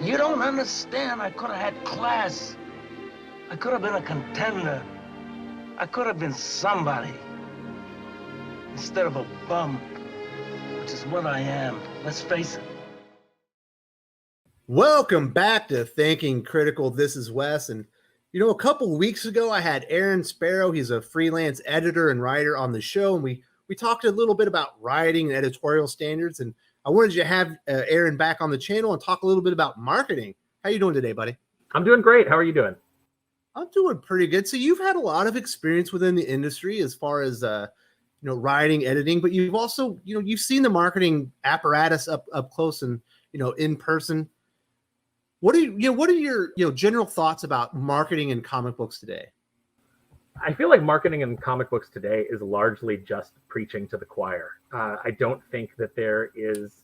You don't understand. I could have had class. I could have been a contender. I could have been somebody. Instead of a bum, which is what I am. Let's face it. Welcome back to Thinking Critical. This is Wes. And, a couple weeks ago, I had Sparrow. He's a freelance editor and writer on the show. And we talked a little bit about writing and editorial standards. And I wanted you to have Aaron back on the channel and talk a little bit about marketing. How you doing today, buddy? I'm doing great. How are you doing? I'm doing pretty good. So you've had a lot of experience within the industry as far as, writing, editing, but you've also, you've seen the marketing apparatus up close and, in person. What are your general thoughts about marketing in comic books today? I feel like marketing in comic books today is largely just preaching to the choir. I don't think that there is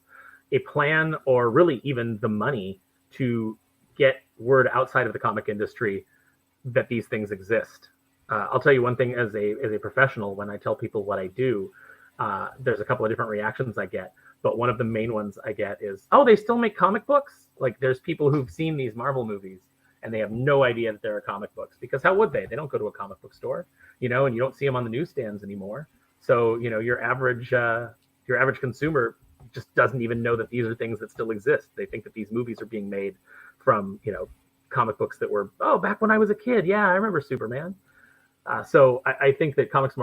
a plan or really even the money to get word outside of the comic industry that these things exist. I'll tell you one thing as a professional, when I tell people what I do, there's a couple of different reactions I get. But one of the main ones I get is, oh, they still make comic books? Like there's people who've seen these Marvel movies and they have no idea that there are comic books, because how would they? They don't go to a comic book store, and you don't see them on the newsstands anymore. So, your average consumer just doesn't even know that these are things that still exist. They think that these movies are being made from, comic books that were, oh, back when I was a kid. Yeah, I remember Superman. So I think that comics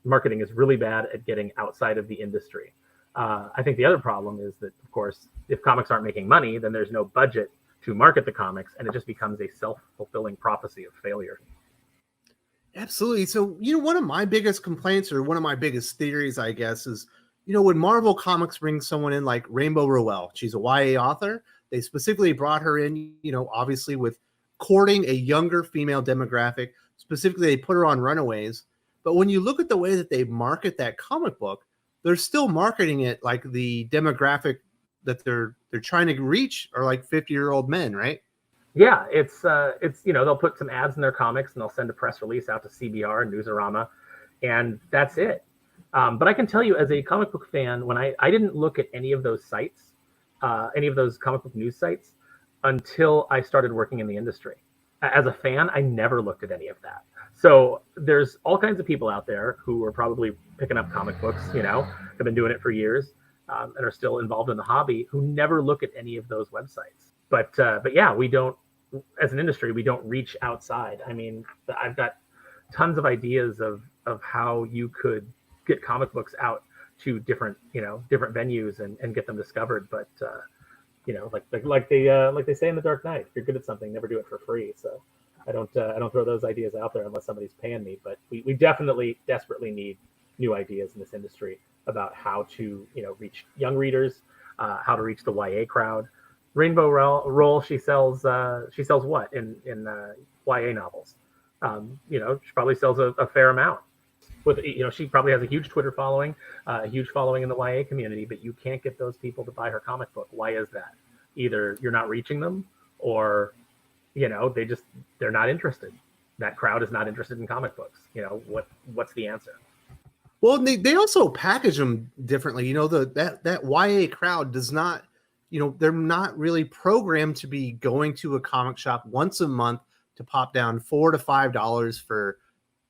marketing is really bad at getting outside of the industry. I think the other problem is that, of course, if comics aren't making money, then there's no budget to market the comics, and it just becomes a self-fulfilling prophecy of failure. Absolutely. So, one of my biggest complaints, or one of my biggest theories, I guess, is, when Marvel Comics brings someone in like Rainbow Rowell, she's a YA author. They specifically brought her in, obviously with courting a younger female demographic. Specifically, they put her on Runaways. But when you look at the way that they market that comic book, they're still marketing it like the demographic that they're trying to reach are like 50-year-old men, right? Yeah, it's they'll put some ads in their comics and they'll send a press release out to CBR and Newsarama, and that's it. But I can tell you, as a comic book fan, when I didn't look at any of those sites, any of those comic book news sites, until I started working in the industry. As a fan, I never looked at any of that. So there's all kinds of people out there who are probably picking up comic books, have been doing it for years, and are still involved in the hobby, who never look at any of those websites. But yeah, we don't, as an industry, we don't reach outside. I mean, I've got tons of ideas of how you could get comic books out to different venues and get them discovered. But like they say in The Dark Knight, if you're good at something, never do it for free. So I don't throw those ideas out there unless somebody's paying me. But we definitely desperately need new ideas in this industry about how to reach young readers, how to reach the YA crowd. Rainbow Rowell, she sells what in YA novels? She probably sells a fair amount. With she probably has a huge Twitter following, a huge following in the YA community, but you can't get those people to buy her comic book. Why is that? Either you're not reaching them, or they're not interested. That crowd is not interested in comic books. What's the answer? Well, they also package them differently. That YA crowd does not, they're not really programmed to be going to a comic shop once a month to pop down $4 to $5 for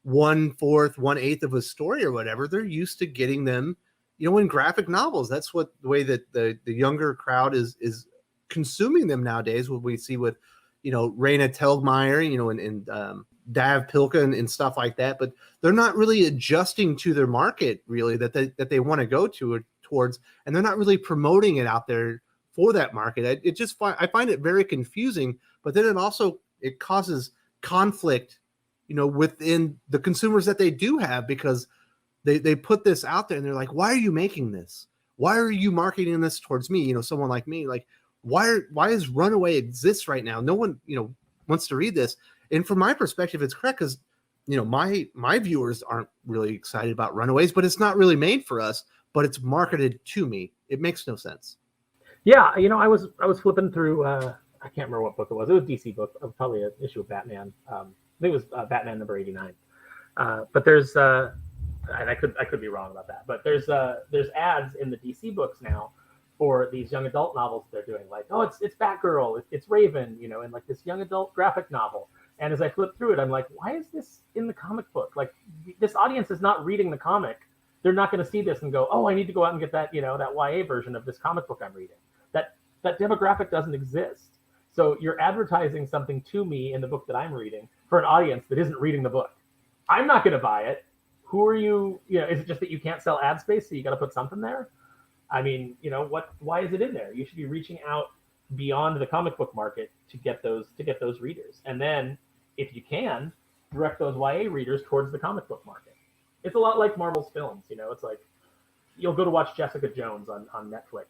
1/4, 1/8 of a story or whatever. They're used to getting them, in graphic novels. That's what the way that the younger crowd is consuming them nowadays. What we see with, Raina Telgemeier, and Dav Pilka and stuff like that. But they're not really adjusting to their market, really, that they want to go towards, and they're not really promoting it out there for that market. I find it very confusing. But then it causes conflict, within the consumers that they do have, because they put this out there and they're like, why are you making this? Why are you marketing this towards me? Someone like me, like, why is Runaway exists right now? No one, wants to read this. And from my perspective, it's correct, because, my viewers aren't really excited about Runaways, but it's not really made for us, but it's marketed to me. It makes no sense. Yeah. I was flipping through, I can't remember what book it was. It was a DC book, probably an issue of Batman. I think it was Batman number 89. But there's, and I could be wrong about that, but there's ads in the DC books now for these young adult novels they're doing, like, oh, it's Batgirl, it's Raven, and like this young adult graphic novel. And as I flip through it, I'm like, why is this in the comic book? Like, this audience is not reading the comic. They're not going to see this and go, oh, I need to go out and get that, that YA version of this comic book I'm reading. That demographic doesn't exist. So you're advertising something to me in the book that I'm reading for an audience that isn't reading the book. I'm not going to buy it. Who are you? Is it just that you can't sell ad space, so you got to put something there? I mean, why is it in there? You should be reaching out beyond the comic book market to get those readers. And then if you can, direct those YA readers towards the comic book market. It's a lot like Marvel's films, it's like you'll go to watch Jessica Jones on Netflix.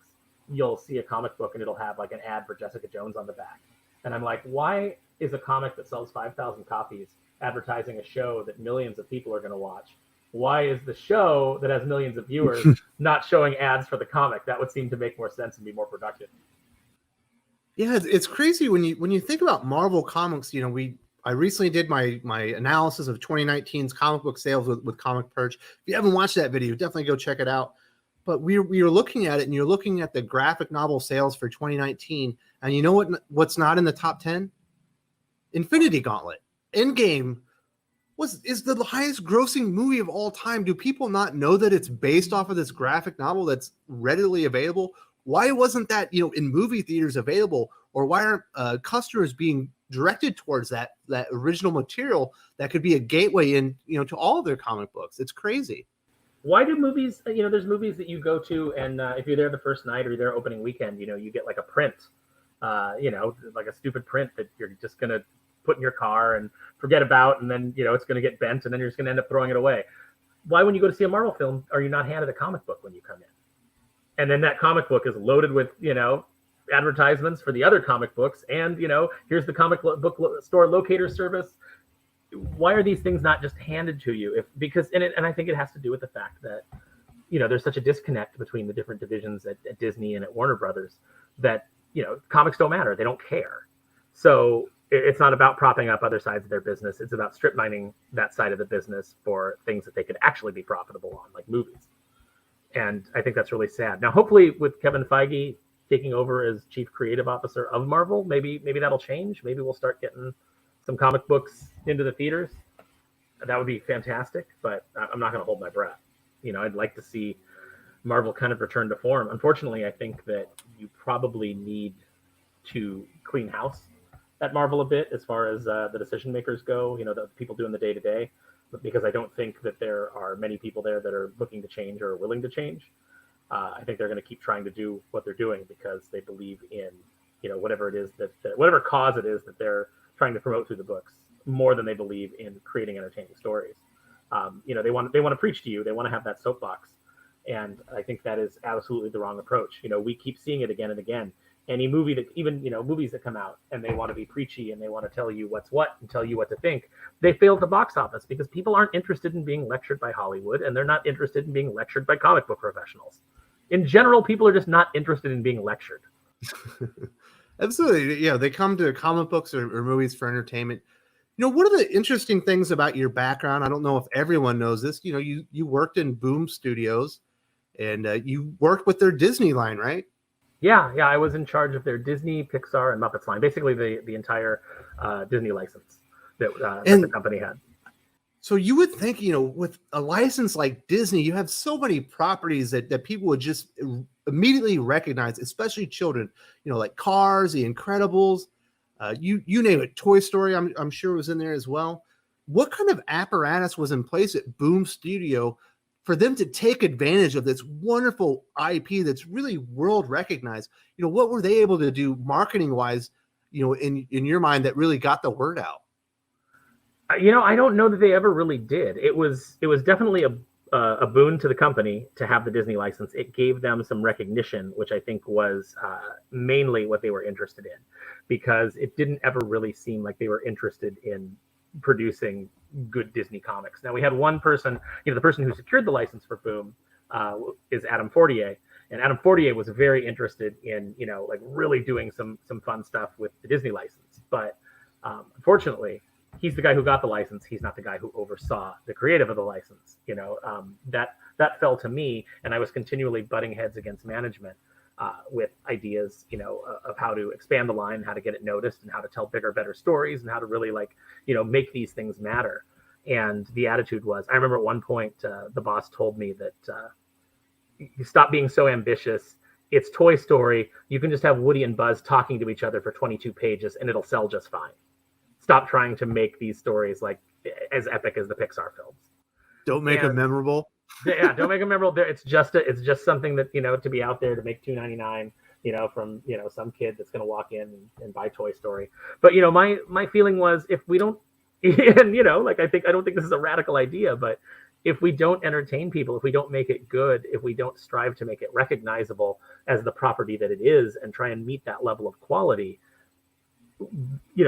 You'll see a comic book and it'll have like an ad for Jessica Jones on the back. And I'm like, why is a comic that sells 5,000 copies advertising a show that millions of people are going to watch? Why is the show that has millions of viewers not showing ads for the comic? That would seem to make more sense and be more productive. Yeah, it's crazy when you think about Marvel Comics. I recently did my analysis of 2019's comic book sales with Comic Perch. If you haven't watched that video, definitely go check it out. But we were looking at it, and you're looking at the graphic novel sales for 2019, and you know what's not in the top 10? Infinity Gauntlet. Endgame is the highest grossing movie of all time. Do people not know that it's based off of this graphic novel that's readily available? Why wasn't that, in movie theaters available? Or why aren't customers being directed towards that original material that could be a gateway in, to all of their comic books? It's crazy. Why do movies, there's movies that you go to, and if you're there the first night or you're there opening weekend, you get like a print, like a stupid print that you're just going to put in your car and forget about, and then, it's going to get bent, and then you're just going to end up throwing it away. Why, when you go to see a Marvel film, are you not handed a comic book when you come in? And then that comic book is loaded with, advertisements for the other comic books, and, here's the comic book store locator service. Why are these things not just handed to you? And I think it has to do with the fact that, there's such a disconnect between the different divisions at Disney and at Warner Brothers that, comics don't matter. They don't care. So it's not about propping up other sides of their business. It's about strip mining that side of the business for things that they could actually be profitable on, like movies. And I think that's really sad. Now, hopefully with Kevin Feige taking over as chief creative officer of Marvel, maybe that'll change. Maybe we'll start getting some comic books into the theaters. That would be fantastic, but I'm not going to hold my breath. I'd like to see Marvel kind of return to form. Unfortunately, I think that you probably need to clean house at Marvel a bit as far as the decision makers go, the people doing the day-to-day, but because I don't think that there are many people there that are looking to change or willing to change. I think they're going to keep trying to do what they're doing because they believe in, whatever it is that whatever cause it is that they're trying to promote through the books, more than they believe in creating entertaining stories. They want to preach to you. They want to have that soapbox. And I think that is absolutely the wrong approach. We keep seeing it again and again. Any movie that even, movies that come out and they want to be preachy and they want to tell you what's what and tell you what to think, they fail at the box office because people aren't interested in being lectured by Hollywood, and they're not interested in being lectured by comic book professionals. In general, people are just not interested in being lectured. Absolutely. They come to comic books or movies for entertainment. One of the interesting things about your background, I don't know if everyone knows this, you worked in Boom Studios, and you worked with their Disney line, right? Yeah, I was in charge of their Disney, Pixar, and Muppets line, basically the entire Disney license that the company had. So you would think, with a license like Disney, you have so many properties that people would just immediately recognize, especially children, like Cars, The Incredibles, you name it, Toy Story, I'm sure was in there as well. What kind of apparatus was in place at Boom Studio for them to take advantage of this wonderful IP that's really world recognized? What were they able to do marketing wise, in your mind, that really got the word out? I don't know that they ever really did. It was definitely a boon to the company to have the Disney license. It gave them some recognition, which I think was mainly what they were interested in, because it didn't ever really seem like they were interested in producing good Disney comics. Now, we had one person, the person who secured the license for Boom is Adam Fortier. And Adam Fortier was very interested in, like really doing some fun stuff with the Disney license. But unfortunately, he's the guy who got the license. He's not the guy who oversaw the creative of the license. That fell to me, and I was continually butting heads against management with ideas, of how to expand the line, how to get it noticed, and how to tell bigger, better stories, and how to really make these things matter. And the attitude was, I remember at one point, the boss told me that you stop being so ambitious. It's Toy Story. You can just have Woody and Buzz talking to each other for 22 pages and it'll sell just fine. Stop trying to make these stories like as epic as the Pixar films. Don't make them memorable. Yeah, don't make them memorable. It's just something that, to be out there to make $2.99, from, some kid that's going to walk in and buy Toy Story. But, my feeling was, if we don't, and, I don't think this is a radical idea, but if we don't entertain people, if we don't make it good, if we don't strive to make it recognizable as the property that it is and try and meet that level of quality,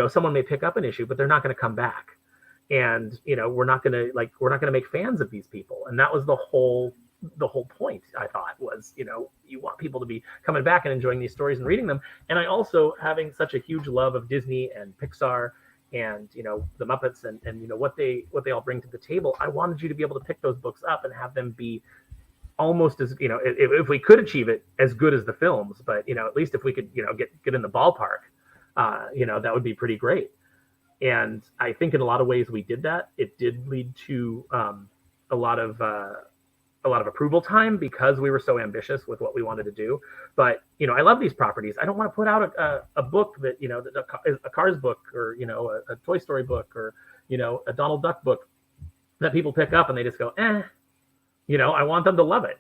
someone may pick up an issue, but they're not going to come back. And, we're not going to make fans of these people. And that was the whole point, I thought, was, you want people to be coming back and enjoying these stories and reading them. And I also, having such a huge love of Disney and Pixar and, the Muppets and what they all bring to the table, I wanted you to be able to pick those books up and have them be almost as, if we could achieve it, as good as the films, but, at least if we could, get in the ballpark, that would be pretty great. And I think in a lot of ways we did that. It did lead to a lot of approval time because we were so ambitious with what we wanted to do. But, I love these properties. I don't want to put out a book that, a Cars book or, a Toy Story book or, a Donald Duck book that people pick up and they just go, eh. I want them to love it.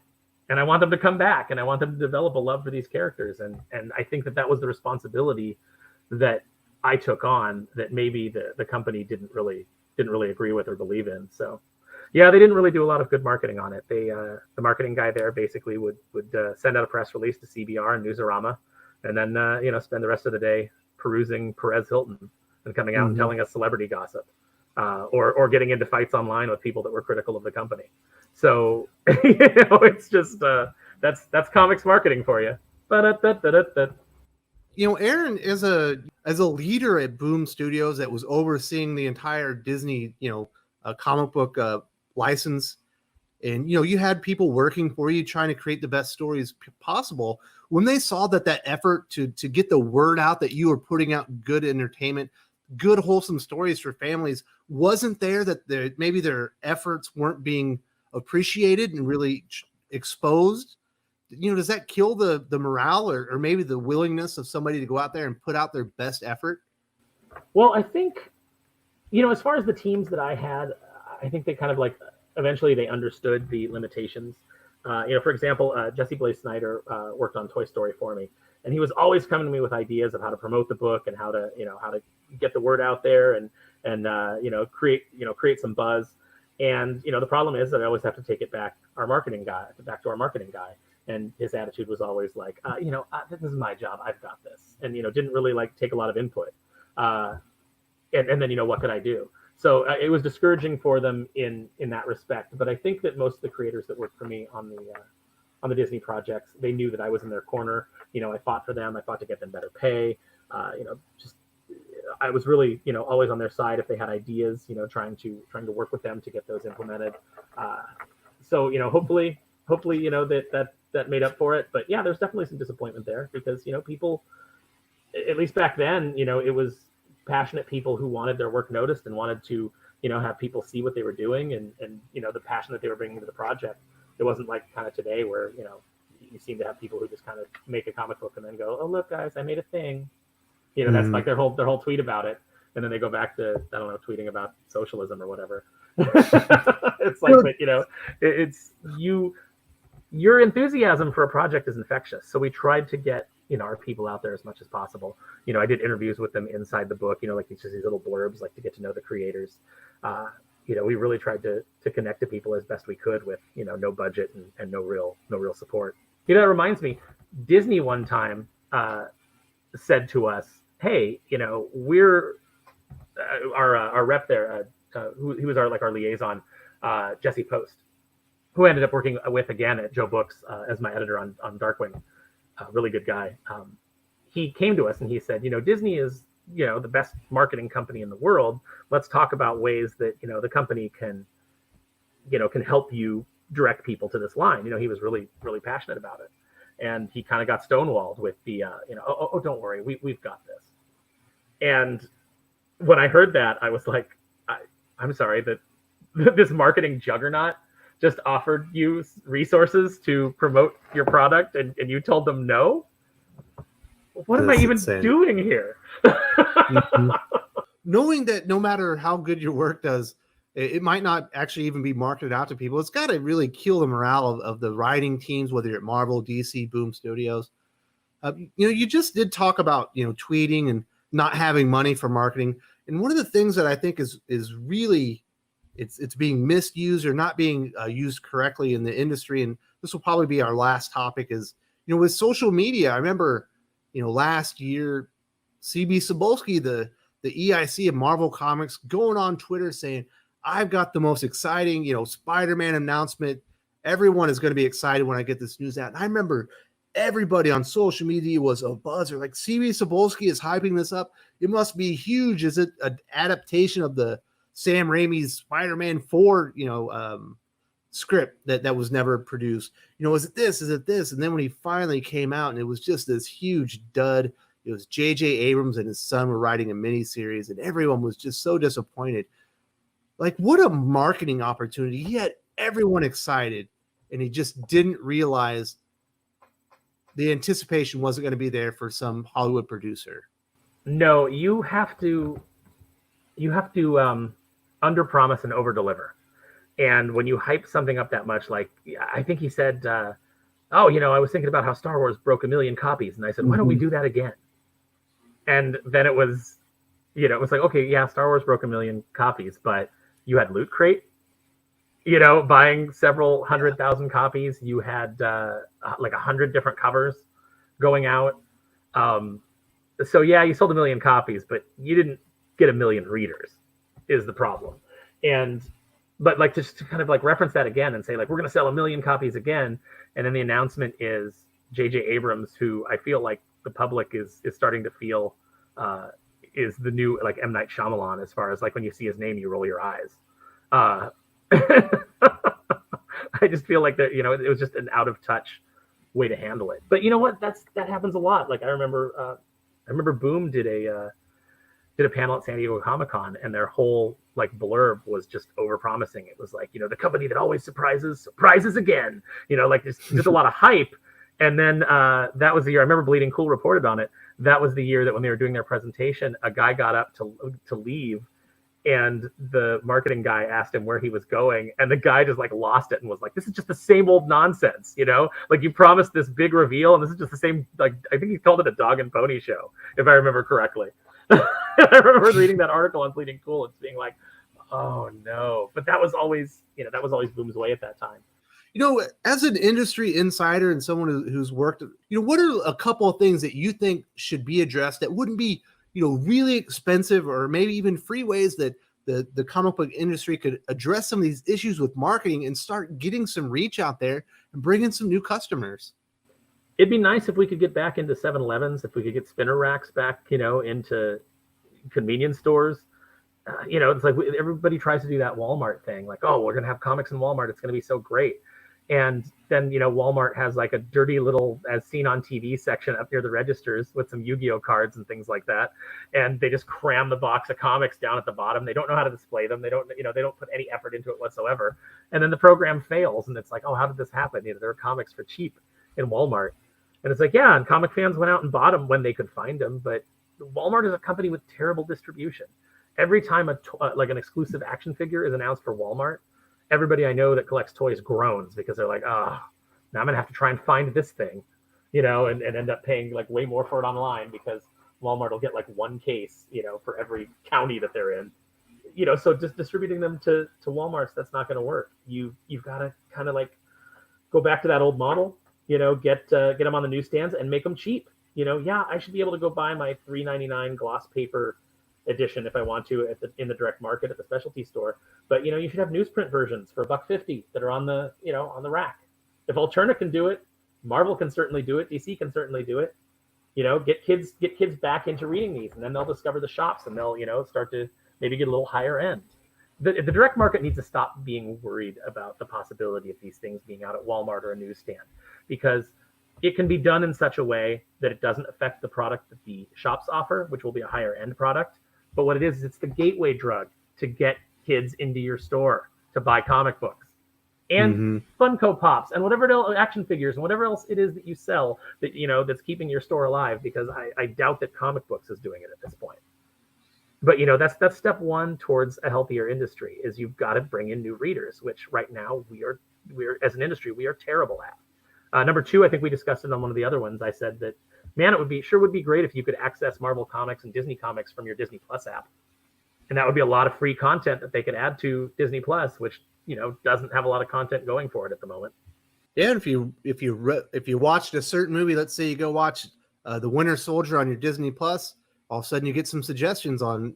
And I want them to come back and I want them to develop a love for these characters. And I think that was the responsibility that I took on that maybe the company didn't really agree with or believe in. So yeah, they didn't really do a lot of good marketing on it. They the marketing guy there basically would send out a press release to CBR and Newsarama, and then spend the rest of the day perusing Perez Hilton and coming out and telling us celebrity gossip, or getting into fights online with people that were critical of the company. So it's just that's comics marketing for you. Aaron is as a leader at Boom Studios that was overseeing the entire Disney, comic book license, and you had people working for you trying to create the best stories possible. When they saw that effort to get the word out that you were putting out good entertainment, good wholesome stories for families wasn't there, that maybe their efforts weren't being appreciated and really exposed, does that kill the morale or maybe the willingness of somebody to go out there and put out their best effort? Well, I think, as far as the teams that I had, I think they kind of eventually they understood the limitations. For example, Jesse Blaze Snyder worked on Toy Story for me, and he was always coming to me with ideas of how to promote the book and how to get the word out there and create some buzz. And, the problem is that I always have to take it back to our marketing guy. And his attitude was always like, this is my job. I've got this. And, didn't really take a lot of input. And then, what could I do? So it was discouraging for them in that respect. But I think that most of the creators that worked for me on the Disney projects, they knew that I was in their corner. I fought for them. I fought to get them better pay. I was really, always on their side if they had ideas, trying to work with them to get those implemented. So, hopefully, that made up for it. But yeah, there's definitely some disappointment there because, people, at least back then, it was passionate people who wanted their work noticed and wanted to, have people see what they were doing and the passion that they were bringing to the project. It wasn't like kind of today where, you seem to have people who just kind of make a comic book and then go, oh, look, guys, I made a thing. That's like their whole tweet about it. And then they go back to, I don't know, tweeting about socialism or whatever. It's like, but, it's your enthusiasm for a project is infectious. So we tried to get, our people out there as much as possible. I did interviews with them inside the book, these little blurbs, to get to know the creators. We really tried to connect to people as best we could with, no budget and no real support. It reminds me, Disney one time said to us, hey, we're our rep there, who was our liaison, Jesse Post, who I ended up working with again at Joe Books as my editor on Darkwing. Really good guy. He came to us and he said, Disney is, the best marketing company in the world. Let's talk about ways that, the company can help you direct people to this line. He was really, really passionate about it. and he kind of got stonewalled with the, oh, don't worry, we've got this. And when I heard that, I was like, I'm sorry that this marketing juggernaut just offered you resources to promote your product, and you told them no? What am I even doing here? Mm-hmm. Knowing that no matter how good your work does, it might not actually even be marketed out to people. It's got to really kill the morale of the writing teams, whether you're at Marvel, DC, Boom Studios. You just did talk about, tweeting and not having money for marketing. And one of the things that I think is really, it's being misused or not being used correctly in the industry. And this will probably be our last topic is, with social media. I remember, last year, CB Cebulski, the EIC of Marvel Comics, going on Twitter saying, I've got the most exciting, Spider-Man announcement. Everyone is going to be excited when I get this news out. And I remember everybody on social media was a buzzer. Like, CB Cebulski is hyping this up. It must be huge. Is it an adaptation of the Sam Raimi's Spider-Man 4, script that was never produced? Is it this? Is it this? And then when he finally came out and it was just this huge dud, it was J.J. Abrams and his son were writing a miniseries, and everyone was just so disappointed. Like, what a marketing opportunity. He had everyone excited, and he just didn't realize the anticipation wasn't going to be there for some Hollywood producer. No, you have to under promise and over deliver. And when you hype something up that much, like I think he said, I was thinking about how Star Wars broke 1 million copies. And I said, why don't we do that again? And then it was like, okay, yeah, Star Wars broke 1 million copies, but you had Loot Crate, buying several 100,000 copies. You had like 100 different covers going out. So yeah, you sold 1 million copies, but you didn't get 1 million readers is the problem. But like, just to kind of like reference that again and say, like, we're going to sell 1 million copies again. And then the announcement is J.J. Abrams, who I feel like the public is starting to feel is the new, like, M. Night Shyamalan, as far as, like, when you see his name, you roll your eyes. I just feel like that, it was just an out of touch way to handle it. But you know what? That happens a lot. Like, I remember Boom did a panel at San Diego Comic-Con, and their whole like blurb was just over promising. It was like, the company that always surprises again, like just a lot of hype. And then that was the year, I remember Bleeding Cool reported on it. That was the year that when they were doing their presentation, a guy got up to leave, and the marketing guy asked him where he was going, and the guy just like lost it and was like, this is just the same old nonsense, like, you promised this big reveal and this is just the same, like, I think he called it a dog and pony show, if I remember correctly. I remember reading that article on Bleeding Cool and being like, oh no. But that was always Boom's way at that time. As an industry insider and someone who's worked, what are a couple of things that you think should be addressed that wouldn't be, really expensive, or maybe even free ways that the comic book industry could address some of these issues with marketing and start getting some reach out there and bring in some new customers? It'd be nice if we could get back into 7-Elevens, if we could get spinner racks back, into convenience stores. It's like everybody tries to do that Walmart thing. Like, oh, we're going to have comics in Walmart. It's going to be so great. And then, Walmart has like a dirty little as seen on TV section up near the registers with some Yu-Gi-Oh cards and things like that. And they just cram the box of comics down at the bottom. They don't know how to display them. They don't put any effort into it whatsoever. And then the program fails. And it's like, oh, how did this happen? There are comics for cheap in Walmart. And it's like, yeah, and comic fans went out and bought them when they could find them. But Walmart is a company with terrible distribution. Every time like an exclusive action figure is announced for Walmart, everybody I know that collects toys groans, because they're like, oh, now I'm going to have to try and find this thing, and end up paying like way more for it online, because Walmart will get like one case, for every county that they're in, so just distributing them to Walmarts, that's not going to work. You've got to kind of like go back to that old model, get them on the newsstands and make them cheap. Yeah, I should be able to go buy my $3.99 gloss paper edition if I want to in the direct market at the specialty store. But you should have newsprint versions for $1.50 that are on the on the rack. If Alterna can do it, Marvel can certainly do it. DC can certainly do it. Get kids back into reading these, and then they'll discover the shops, and they'll start to maybe get a little higher end. The direct market needs to stop being worried about the possibility of these things being out at Walmart or a newsstand, because it can be done in such a way that it doesn't affect the product that the shops offer, which will be a higher end product. But what it is it's the gateway drug to get kids into your store to buy comic books and Funko Pops and whatever else, action figures and whatever else it is that you sell that, that's keeping your store alive, because I doubt that comic books is doing it at this point. But, that's step one towards a healthier industry, is you've got to bring in new readers, which right now we're as an industry, we are terrible at. Number two, I think we discussed it on one of the other ones. I said that, man, it would be great if you could access Marvel Comics and Disney Comics from your Disney Plus app. And that would be a lot of free content that they could add to Disney Plus, which, doesn't have a lot of content going for it at the moment. Yeah, if you watched a certain movie, let's say you go watch The Winter Soldier on your Disney Plus, all of a sudden you get some suggestions on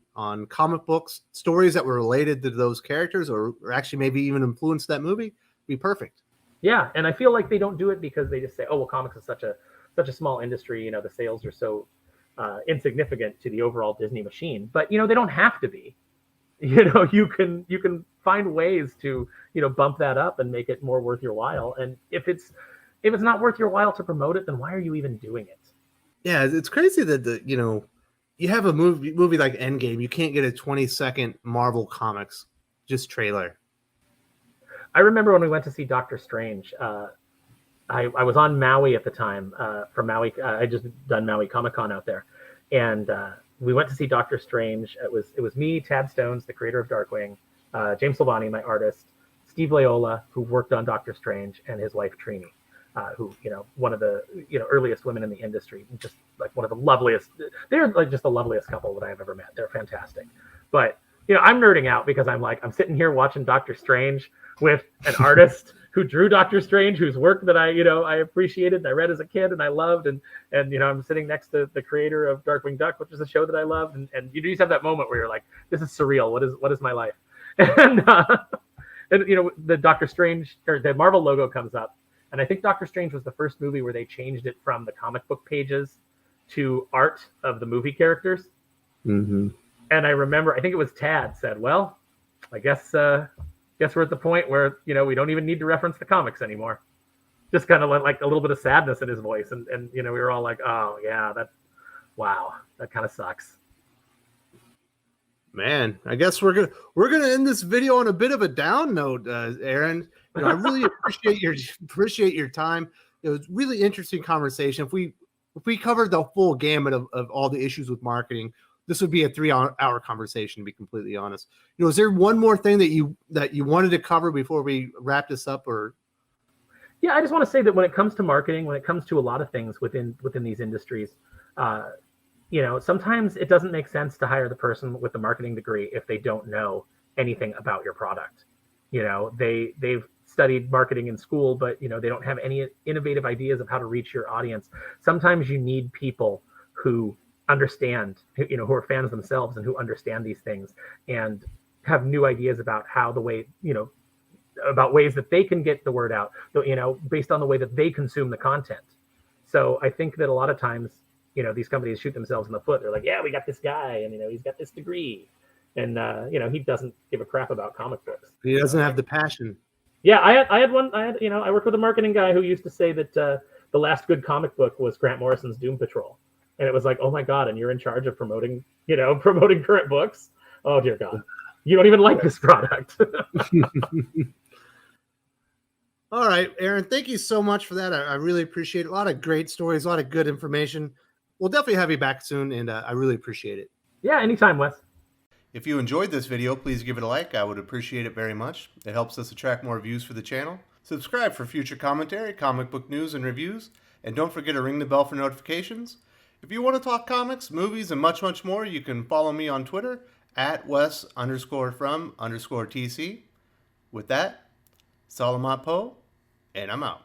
comic books, stories that were related to those characters, or actually maybe even influenced that movie. Be perfect. Yeah, and I feel like they don't do it because they just say, "Oh, well, comics is such a small industry. The sales are so insignificant to the overall Disney machine." But they don't have to be. You can find ways to bump that up and make it more worth your while. And if it's not worth your while to promote it, then why are you even doing it? Yeah, it's crazy that you have a movie like Endgame, you can't get a 20-second Marvel Comics just trailer. I remember when we went to see Doctor Strange. I was on Maui at the time. From Maui, I just done Maui Comic Con out there, and we went to see Doctor Strange. It was me, Tad Stones, the creator of Darkwing, James Silvani, my artist, Steve Laiola, who worked on Doctor Strange, and his wife Trini, who one of the earliest women in the industry, just like one of the loveliest. They're like just the loveliest couple that I've ever met. They're fantastic. But I'm nerding out because I'm sitting here watching Doctor Strange with an artist who drew Doctor Strange, whose work that I appreciated and I read as a kid and I loved, and I'm sitting next to the creator of Darkwing Duck, which is a show that I loved, and you just have that moment where you're like, this is surreal. What is my life? And the Doctor Strange, or the Marvel logo comes up, and I think Doctor Strange was the first movie where they changed it from the comic book pages to art of the movie characters. Mm-hmm. And I remember, I think it was Tad said, "Well, I guess we're at the point where we don't even need to reference the comics anymore." Just kind of like a little bit of sadness in his voice, and we were all like, "Oh yeah, that kind of sucks." Man, I guess we're gonna end this video on a bit of a down note, Aaron. I really appreciate your time. It was really interesting conversation. If we covered the full gamut of all the issues with marketing, this would be a 3-hour conversation, to be completely honest. Is there one more thing that you wanted to cover before we wrap this up? Or yeah, I just want to say that when it comes to marketing, when it comes to a lot of things within these industries, sometimes it doesn't make sense to hire the person with the marketing degree if they don't know anything about your product. They've studied marketing in school, but they don't have any innovative ideas of how to reach your audience. Sometimes you need people who understand, who are fans themselves and who understand these things and have new ideas about how about ways that they can get the word out, based on the way that they consume the content. So I think that a lot of times, these companies shoot themselves in the foot. They're like, yeah, we got this guy and, he's got this degree, and, he doesn't give a crap about comic books. He doesn't have the passion. Yeah. I worked with a marketing guy who used to say that the last good comic book was Grant Morrison's Doom Patrol. And it was like, oh my God, and you're in charge of promoting current books. Oh dear God, you don't even like this product. All right, Aaron, thank you so much for that. I really appreciate it. A lot of great stories, a lot of good information. We'll definitely have you back soon, and I really appreciate it. Yeah, anytime, Wes. If you enjoyed this video, please give it a like. I would appreciate it very much. It helps us attract more views for the channel. Subscribe for future commentary, comic book news, and reviews. And don't forget to ring the bell for notifications. If you want to talk comics, movies, and much, much more, you can follow me on Twitter at Wes_from_TC. With that, Salamat Po, and I'm out.